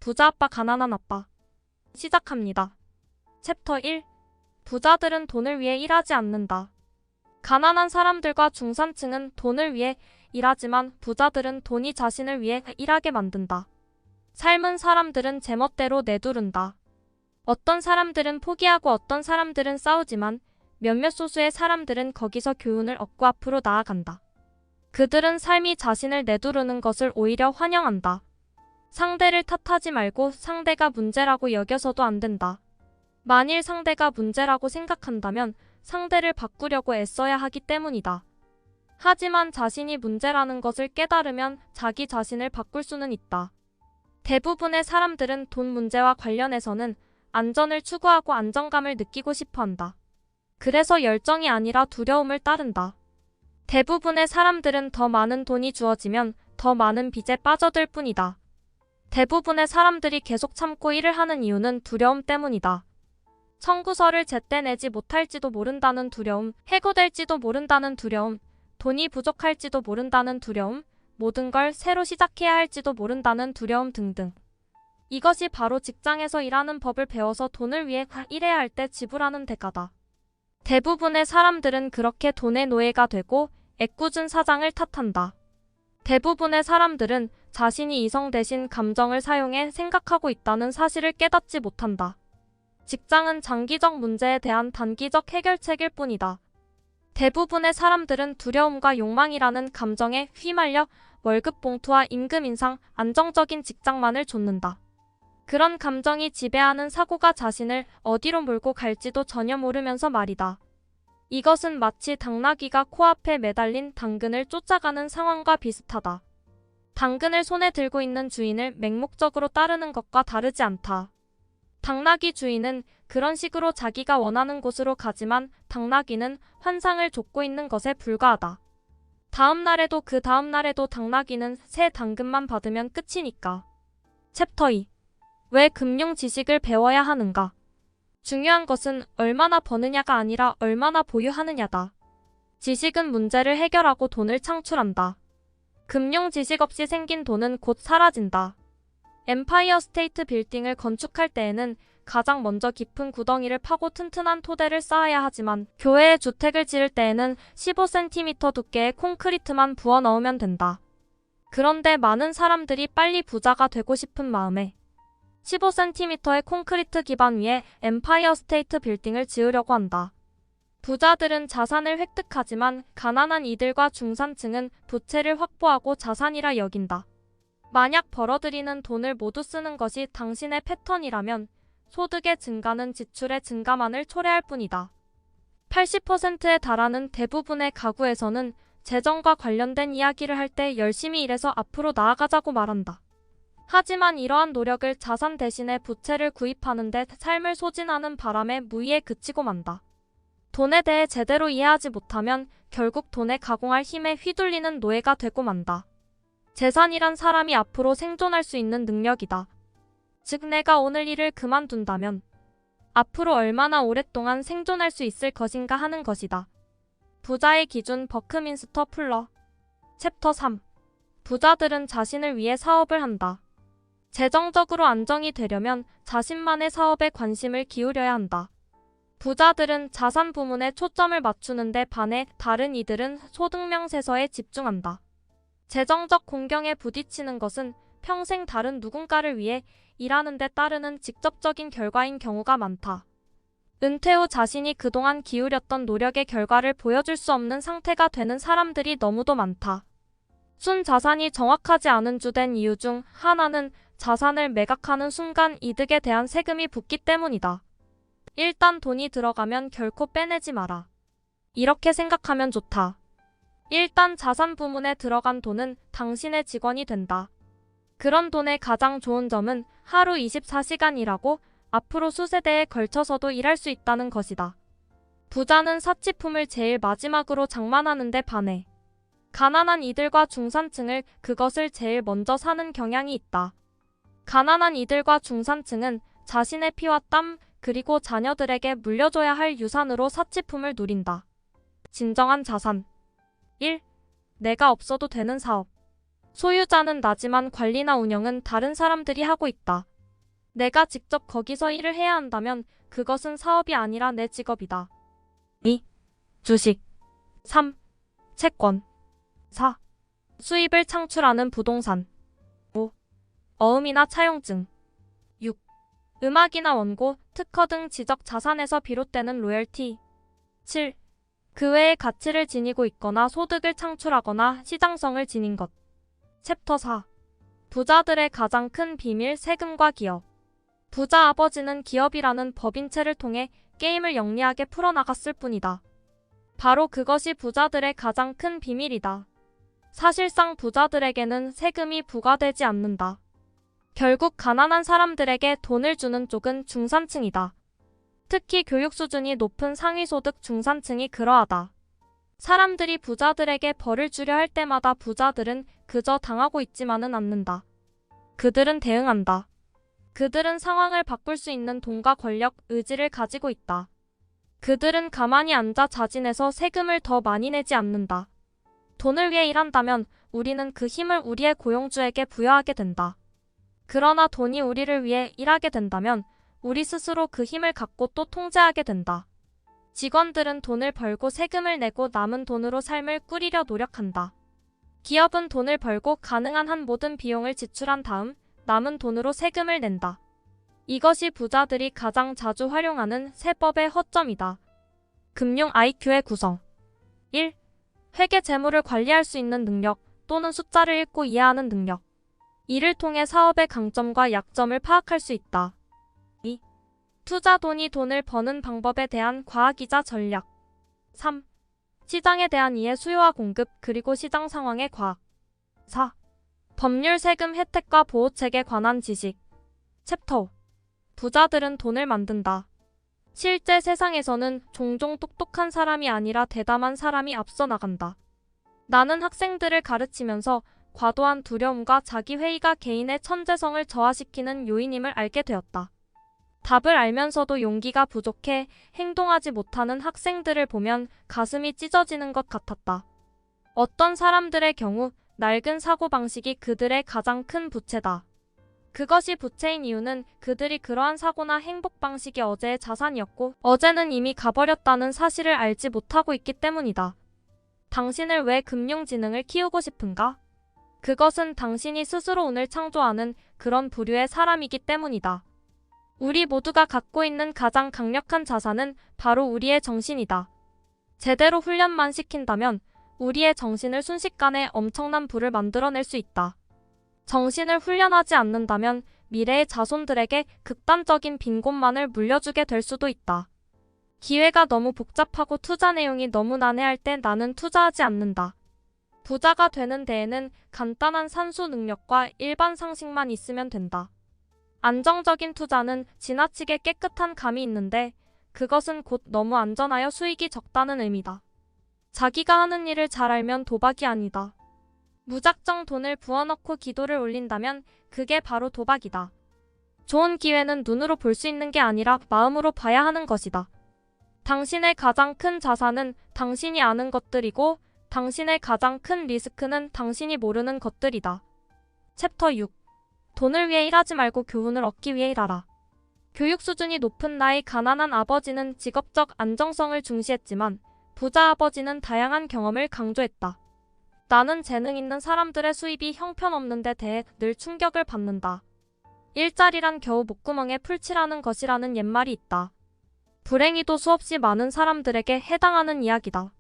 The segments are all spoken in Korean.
부자 아빠 가난한 아빠. 시작합니다. 챕터 1. 부자들은 돈을 위해 일하지 않는다. 가난한 사람들과 중산층은 돈을 위해 일하지만 부자들은 돈이 자신을 위해 일하게 만든다. 삶은 사람들은 제멋대로 내두른다. 어떤 사람들은 포기하고 어떤 사람들은 싸우지만 몇몇 소수의 사람들은 거기서 교훈을 얻고 앞으로 나아간다. 그들은 삶이 자신을 내두르는 것을 오히려 환영한다. 상대를 탓하지 말고 상대가 문제라고 여겨서도 안 된다. 만일 상대가 문제라고 생각한다면 상대를 바꾸려고 애써야 하기 때문이다. 하지만 자신이 문제라는 것을 깨달으면 자기 자신을 바꿀 수는 있다. 대부분의 사람들은 돈 문제와 관련해서는 안전을 추구하고 안정감을 느끼고 싶어 한다. 그래서 열정이 아니라 두려움을 따른다. 대부분의 사람들은 더 많은 돈이 주어지면 더 많은 빚에 빠져들 뿐이다. 대부분의 사람들이 계속 참고 일을 하는 이유는 두려움 때문이다. 청구서를 제때 내지 못할지도 모른다는 두려움, 해고될지도 모른다는 두려움, 돈이 부족할지도 모른다는 두려움, 모든 걸 새로 시작해야 할지도 모른다는 두려움 등등. 이것이 바로 직장에서 일하는 법을 배워서 돈을 위해 일해야 할 때 지불하는 대가다. 대부분의 사람들은 그렇게 돈의 노예가 되고 애꿎은 사장을 탓한다. 대부분의 사람들은 자신이 이성 대신 감정을 사용해 생각하고 있다는 사실을 깨닫지 못한다. 직장은 장기적 문제에 대한 단기적 해결책일 뿐이다. 대부분의 사람들은 두려움과 욕망이라는 감정에 휘말려 월급 봉투와 임금 인상, 안정적인 직장만을 좇는다. 그런 감정이 지배하는 사고가 자신을 어디로 몰고 갈지도 전혀 모르면서 말이다. 이것은 마치 당나귀가 코앞에 매달린 당근을 쫓아가는 상황과 비슷하다. 당근을 손에 들고 있는 주인을 맹목적으로 따르는 것과 다르지 않다. 당나귀 주인은 그런 식으로 자기가 원하는 곳으로 가지만 당나귀는 환상을 좇고 있는 것에 불과하다. 다음 날에도 그 다음 날에도 당나귀는 새 당근만 받으면 끝이니까. 챕터 2. 왜 금융 지식을 배워야 하는가? 중요한 것은 얼마나 버느냐가 아니라 얼마나 보유하느냐다. 지식은 문제를 해결하고 돈을 창출한다. 금융 지식 없이 생긴 돈은 곧 사라진다. 엠파이어 스테이트 빌딩을 건축할 때에는 가장 먼저 깊은 구덩이를 파고 튼튼한 토대를 쌓아야 하지만 교외에 주택을 지을 때에는 15cm 두께의 콘크리트만 부어 넣으면 된다. 그런데 많은 사람들이 빨리 부자가 되고 싶은 마음에 15cm의 콘크리트 기반 위에 엠파이어 스테이트 빌딩을 지으려고 한다. 부자들은 자산을 획득하지만 가난한 이들과 중산층은 부채를 확보하고 자산이라 여긴다. 만약 벌어들이는 돈을 모두 쓰는 것이 당신의 패턴이라면 소득의 증가는 지출의 증가만을 초래할 뿐이다. 80%에 달하는 대부분의 가구에서는 재정과 관련된 이야기를 할 때 열심히 일해서 앞으로 나아가자고 말한다. 하지만 이러한 노력을 자산 대신에 부채를 구입하는 데 삶을 소진하는 바람에 무의에 그치고 만다. 돈에 대해 제대로 이해하지 못하면 결국 돈에 가공할 힘에 휘둘리는 노예가 되고 만다. 재산이란 사람이 앞으로 생존할 수 있는 능력이다. 즉 내가 오늘 일을 그만둔다면 앞으로 얼마나 오랫동안 생존할 수 있을 것인가 하는 것이다. 부자의 기준 버크민스터 풀러. 챕터 3. 부자들은 자신을 위해 사업을 한다. 재정적으로 안정이 되려면 자신만의 사업에 관심을 기울여야 한다. 부자들은 자산 부문에 초점을 맞추는데 반해 다른 이들은 소득 명세서에 집중한다. 재정적 공경에 부딪히는 것은 평생 다른 누군가를 위해 일하는 데 따르는 직접적인 결과인 경우가 많다. 은퇴 후 자신이 그동안 기울였던 노력의 결과를 보여줄 수 없는 상태가 되는 사람들이 너무도 많다. 순 자산이 정확하지 않은 주된 이유 중 하나는 자산을 매각하는 순간 이득에 대한 세금이 붙기 때문이다. 일단 돈이 들어가면 결코 빼내지 마라. 이렇게 생각하면 좋다. 일단 자산 부문에 들어간 돈은 당신의 직원이 된다. 그런 돈의 가장 좋은 점은 하루 24시간 일하고 앞으로 수세대에 걸쳐서도 일할 수 있다는 것이다. 부자는 사치품을 제일 마지막으로 장만하는 데 반해 가난한 이들과 중산층을 그것을 제일 먼저 사는 경향이 있다. 가난한 이들과 중산층은 자신의 피와 땀 그리고 자녀들에게 물려줘야 할 유산으로 사치품을 누린다. 진정한 자산. 1. 내가 없어도 되는 사업. 소유자는 나지만 관리나 운영은 다른 사람들이 하고 있다. 내가 직접 거기서 일을 해야 한다면 그것은 사업이 아니라 내 직업이다. 2. 주식. 3. 채권. 4. 수입을 창출하는 부동산. 5. 어음이나 차용증. 6. 음악이나 원고, 특허 등 지적 자산에서 비롯되는 로열티. 7. 그 외의 가치를 지니고 있거나 소득을 창출하거나 시장성을 지닌 것. 챕터 4. 부자들의 가장 큰 비밀, 세금과 기업. 부자 아버지는 기업이라는 법인체를 통해 게임을 영리하게 풀어나갔을 뿐이다. 바로 그것이 부자들의 가장 큰 비밀이다. 사실상 부자들에게는 세금이 부과되지 않는다. 결국 가난한 사람들에게 돈을 주는 쪽은 중산층이다. 특히 교육 수준이 높은 상위소득 중산층이 그러하다. 사람들이 부자들에게 벌을 주려 할 때마다 부자들은 그저 당하고 있지만은 않는다. 그들은 대응한다. 그들은 상황을 바꿀 수 있는 돈과 권력, 의지를 가지고 있다. 그들은 가만히 앉아 자진해서 세금을 더 많이 내지 않는다. 돈을 위해 일한다면 우리는 그 힘을 우리의 고용주에게 부여하게 된다. 그러나 돈이 우리를 위해 일하게 된다면 우리 스스로 그 힘을 갖고 또 통제하게 된다. 직원들은 돈을 벌고 세금을 내고 남은 돈으로 삶을 꾸리려 노력한다. 기업은 돈을 벌고 가능한 한 모든 비용을 지출한 다음 남은 돈으로 세금을 낸다. 이것이 부자들이 가장 자주 활용하는 세법의 허점이다. 금융 IQ의 구성. 1. 회계 재무를 관리할 수 있는 능력 또는 숫자를 읽고 이해하는 능력. 이를 통해 사업의 강점과 약점을 파악할 수 있다. 2. 투자 돈이 돈을 버는 방법에 대한 과학이자 전략. 3. 시장에 대한 이해, 수요와 공급, 그리고 시장 상황의 과학. 4. 법률, 세금, 혜택과 보호책에 관한 지식. 챕터 5. 부자들은 돈을 만든다. 실제 세상에서는 종종 똑똑한 사람이 아니라 대담한 사람이 앞서 나간다. 나는 학생들을 가르치면서 과도한 두려움과 자기회의가 개인의 천재성을 저하시키는 요인임을 알게 되었다. 답을 알면서도 용기가 부족해 행동하지 못하는 학생들을 보면 가슴이 찢어지는 것 같았다. 어떤 사람들의 경우 낡은 사고방식이 그들의 가장 큰 부채다. 그것이 부채인 이유는 그들이 그러한 사고나 행복방식이 어제의 자산이었고 어제는 이미 가버렸다는 사실을 알지 못하고 있기 때문이다. 당신을 왜 금융지능을 키우고 싶은가? 그것은 당신이 스스로 운을 창조하는 그런 부류의 사람이기 때문이다. 우리 모두가 갖고 있는 가장 강력한 자산은 바로 우리의 정신이다. 제대로 훈련만 시킨다면 우리의 정신을 순식간에 엄청난 부를 만들어낼 수 있다. 정신을 훈련하지 않는다면 미래의 자손들에게 극단적인 빈곤만을 물려주게 될 수도 있다. 기회가 너무 복잡하고 투자 내용이 너무 난해할 때 나는 투자하지 않는다. 부자가 되는 데에는 간단한 산수 능력과 일반 상식만 있으면 된다. 안정적인 투자는 지나치게 깨끗한 감이 있는데 그것은 곧 너무 안전하여 수익이 적다는 의미다. 자기가 하는 일을 잘 알면 도박이 아니다. 무작정 돈을 부어넣고 기도를 올린다면 그게 바로 도박이다. 좋은 기회는 눈으로 볼 수 있는 게 아니라 마음으로 봐야 하는 것이다. 당신의 가장 큰 자산은 당신이 아는 것들이고 당신의 가장 큰 리스크는 당신이 모르는 것들이다. 챕터 6. 돈을 위해 일하지 말고 교훈을 얻기 위해 일하라. 교육 수준이 높은 나의 가난한 아버지는 직업적 안정성을 중시했지만 부자 아버지는 다양한 경험을 강조했다. 나는 재능 있는 사람들의 수입이 형편없는 데 대해 늘 충격을 받는다. 일자리란 겨우 목구멍에 풀칠하는 것이라는 옛말이 있다. 불행히도 수없이 많은 사람들에게 해당하는 이야기다.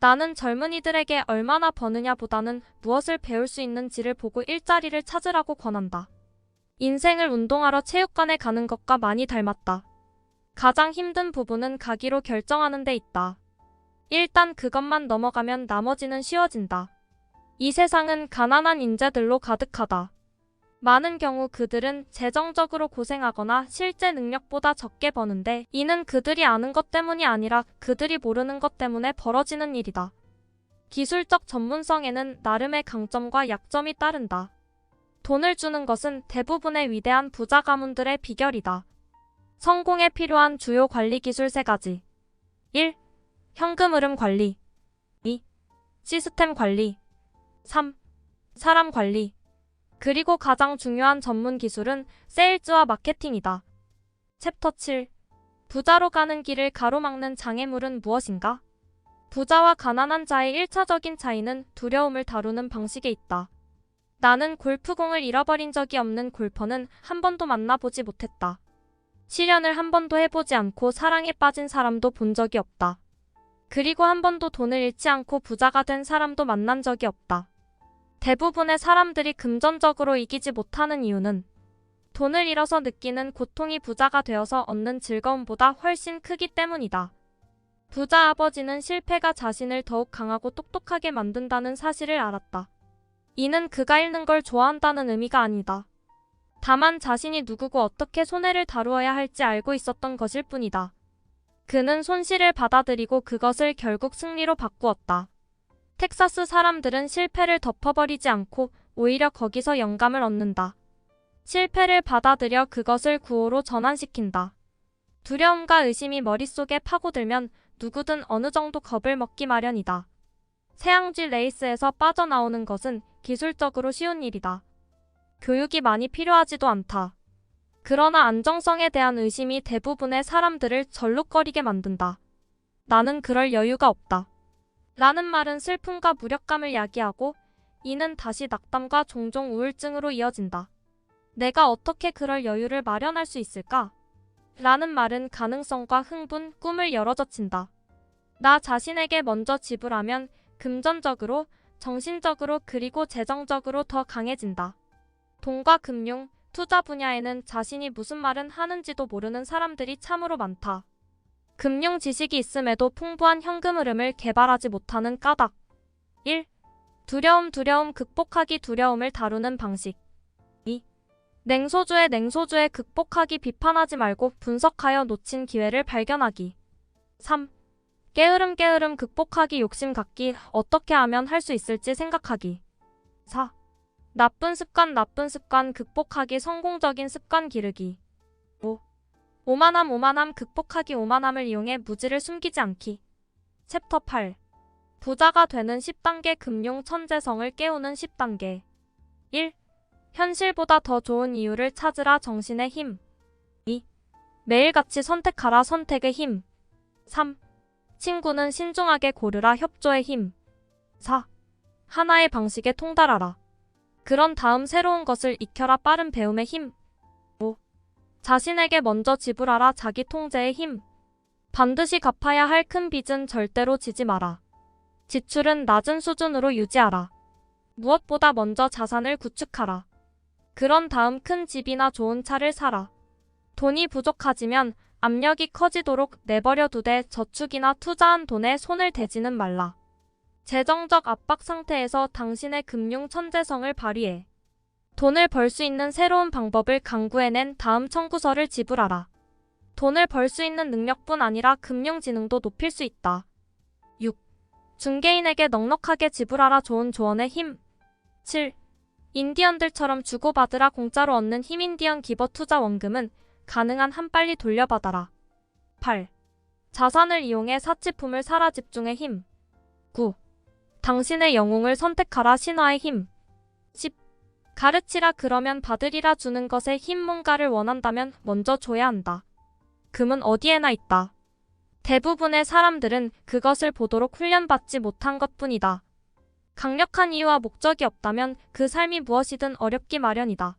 나는 젊은이들에게 얼마나 버느냐보다는 무엇을 배울 수 있는지를 보고 일자리를 찾으라고 권한다. 인생을 운동하러 체육관에 가는 것과 많이 닮았다. 가장 힘든 부분은 가기로 결정하는 데 있다. 일단 그것만 넘어가면 나머지는 쉬워진다. 이 세상은 가난한 인재들로 가득하다. 많은 경우 그들은 재정적으로 고생하거나 실제 능력보다 적게 버는데 이는 그들이 아는 것 때문이 아니라 그들이 모르는 것 때문에 벌어지는 일이다. 기술적 전문성에는 나름의 강점과 약점이 따른다. 돈을 주는 것은 대부분의 위대한 부자 가문들의 비결이다. 성공에 필요한 주요 관리 기술 3가지. 1. 현금 흐름 관리. 2. 시스템 관리. 3. 사람 관리. 그리고 가장 중요한 전문 기술은 세일즈와 마케팅이다. 챕터 7. 부자로 가는 길을 가로막는 장애물은 무엇인가? 부자와 가난한 자의 1차적인 차이는 두려움을 다루는 방식에 있다. 나는 골프공을 잃어버린 적이 없는 골퍼는 한 번도 만나보지 못했다. 실연을 한 번도 해보지 않고 사랑에 빠진 사람도 본 적이 없다. 그리고 한 번도 돈을 잃지 않고 부자가 된 사람도 만난 적이 없다. 대부분의 사람들이 금전적으로 이기지 못하는 이유는 돈을 잃어서 느끼는 고통이 부자가 되어서 얻는 즐거움보다 훨씬 크기 때문이다. 부자 아버지는 실패가 자신을 더욱 강하고 똑똑하게 만든다는 사실을 알았다. 이는 그가 잃는 걸 좋아한다는 의미가 아니다. 다만 자신이 누구고 어떻게 손해를 다루어야 할지 알고 있었던 것일 뿐이다. 그는 손실을 받아들이고 그것을 결국 승리로 바꾸었다. 텍사스 사람들은 실패를 덮어버리지 않고 오히려 거기서 영감을 얻는다. 실패를 받아들여 그것을 구호로 전환시킨다. 두려움과 의심이 머릿속에 파고들면 누구든 어느 정도 겁을 먹기 마련이다. 새항쥐 레이스에서 빠져나오는 것은 기술적으로 쉬운 일이다. 교육이 많이 필요하지도 않다. 그러나 안정성에 대한 의심이 대부분의 사람들을 절룩거리게 만든다. 나는 그럴 여유가 없다. 라는 말은 슬픔과 무력감을 야기하고 이는 다시 낙담과 종종 우울증으로 이어진다. 내가 어떻게 그럴 여유를 마련할 수 있을까? 라는 말은 가능성과 흥분, 꿈을 열어젖힌다. 나 자신에게 먼저 지불하면 금전적으로, 정신적으로 그리고 재정적으로 더 강해진다. 돈과 금융, 투자 분야에는 자신이 무슨 말은 하는지도 모르는 사람들이 참으로 많다. 금융 지식이 있음에도 풍부한 현금 흐름을 개발하지 못하는 까닭. 1. 두려움 극복하기 두려움을 다루는 방식. 2. 냉소주의 극복하기 비판하지 말고 분석하여 놓친 기회를 발견하기. 3. 게으름 극복하기 욕심 갖기 어떻게 하면 할 수 있을지 생각하기. 4. 나쁜 습관 극복하기 성공적인 습관 기르기. 5. 오만함 극복하기 오만함을 이용해 무지를 숨기지 않기. 챕터 8. 부자가 되는 10단계 금융 천재성을 깨우는 10단계. 1. 현실보다 더 좋은 이유를 찾으라 정신의 힘. 2. 매일같이 선택하라 선택의 힘. 3. 친구는 신중하게 고르라 협조의 힘. 4. 하나의 방식에 통달하라. 그런 다음 새로운 것을 익혀라 빠른 배움의 힘. 5. 자신에게 먼저 지불하라 자기 통제의 힘. 반드시 갚아야 할 큰 빚은 절대로 지지 마라. 지출은 낮은 수준으로 유지하라. 무엇보다 먼저 자산을 구축하라. 그런 다음 큰 집이나 좋은 차를 사라. 돈이 부족하지면 압력이 커지도록 내버려 두되 저축이나 투자한 돈에 손을 대지는 말라. 재정적 압박 상태에서 당신의 금융 천재성을 발휘해. 돈을 벌 수 있는 새로운 방법을 강구해낸 다음 청구서를 지불하라. 돈을 벌 수 있는 능력뿐 아니라 금융지능도 높일 수 있다. 6. 중개인에게 넉넉하게 지불하라 좋은 조언의 힘. 7. 인디언들처럼 주고받으라 공짜로 얻는 힘 인디언 기버 투자 원금은 가능한 한 빨리 돌려받아라. 8. 자산을 이용해 사치품을 사라 집중의 힘. 9. 당신의 영웅을 선택하라 신화의 힘. 10. 가르치라 그러면 받으리라 주는 것에 힘 뭔가를 원한다면 먼저 줘야 한다. 금은 어디에나 있다. 대부분의 사람들은 그것을 보도록 훈련받지 못한 것뿐이다. 강력한 이유와 목적이 없다면 그 삶이 무엇이든 어렵기 마련이다.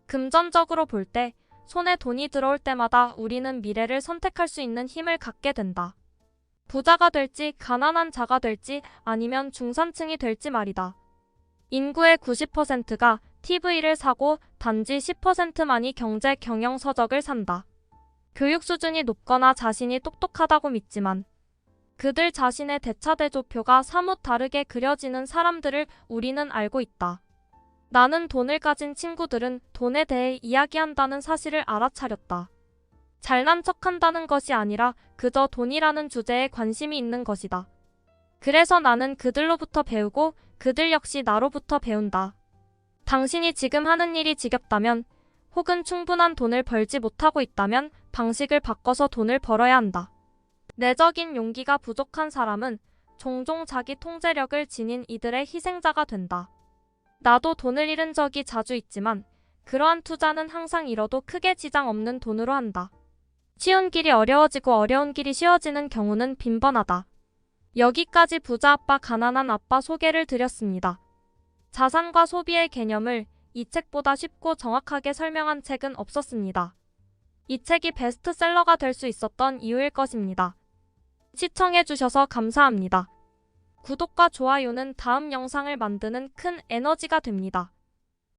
금전적으로 볼 때 손에 돈이 들어올 때마다 우리는 미래를 선택할 수 있는 힘을 갖게 된다. 부자가 될지 가난한 자가 될지 아니면 중산층이 될지 말이다. 인구의 90%가 TV를 사고 단지 10%만이 경제 경영 서적을 산다. 교육 수준이 높거나 자신이 똑똑하다고 믿지만 그들 자신의 대차대조표가 사뭇 다르게 그려지는 사람들을 우리는 알고 있다. 나는 돈을 가진 친구들은 돈에 대해 이야기한다는 사실을 알아차렸다. 잘난 척한다는 것이 아니라 그저 돈이라는 주제에 관심이 있는 것이다. 그래서 나는 그들로부터 배우고 그들 역시 나로부터 배운다. 당신이 지금 하는 일이 지겹다면 혹은 충분한 돈을 벌지 못하고 있다면 방식을 바꿔서 돈을 벌어야 한다. 내적인 용기가 부족한 사람은 종종 자기 통제력을 지닌 이들의 희생자가 된다. 나도 돈을 잃은 적이 자주 있지만 그러한 투자는 항상 잃어도 크게 지장 없는 돈으로 한다. 쉬운 길이 어려워지고 어려운 길이 쉬워지는 경우는 빈번하다. 여기까지 부자 아빠, 가난한 아빠 소개를 드렸습니다. 자산과 소비의 개념을 이 책보다 쉽고 정확하게 설명한 책은 없었습니다. 이 책이 베스트셀러가 될 수 있었던 이유일 것입니다. 시청해주셔서 감사합니다. 구독과 좋아요는 다음 영상을 만드는 큰 에너지가 됩니다.